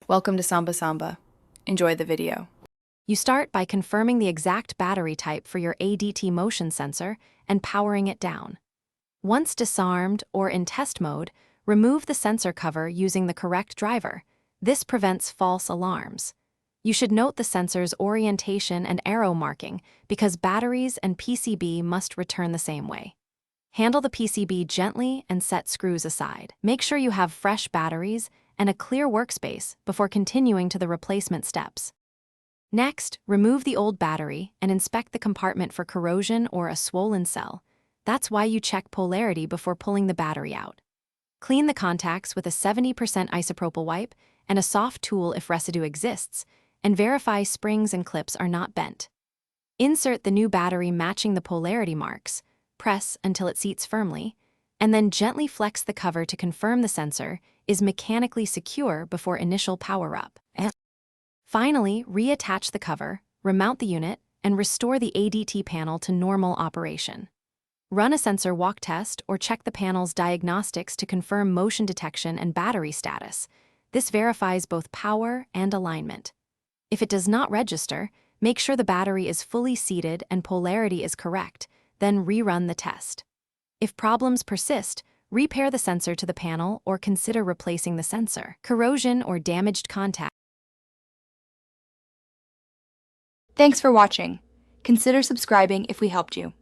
Welcome to Samba Samba. Enjoy the video. You start by confirming the exact battery type for your ADT motion sensor and powering it down. Once disarmed or in test mode, remove the sensor cover using the correct driver. This prevents false alarms. You should note the sensor's orientation and arrow marking because batteries and PCB must return the same way. Handle the PCB gently and set screws aside. Make sure you have fresh batteries and a clear workspace before continuing to the replacement steps. Next, remove the old battery and inspect the compartment for corrosion or a swollen cell. That's why you check polarity before pulling the battery out. Clean the contacts with a 70% isopropyl wipe and a soft tool if residue exists, and verify springs and clips are not bent. Insert the new battery matching the polarity marks, press until it seats firmly, and then gently flex the cover to confirm the sensor is mechanically secure before initial power-up. Finally, reattach the cover, remount the unit, and restore the ADT panel to normal operation. Run a sensor walk test or check the panel's diagnostics to confirm motion detection and battery status. This verifies both power and alignment. If it does not register, make sure the battery is fully seated and polarity is correct, then rerun the test. If problems persist, repair the sensor to the panel or consider replacing the sensor. Corrosion or damaged contact. Thanks for watching. Consider subscribing if we helped you.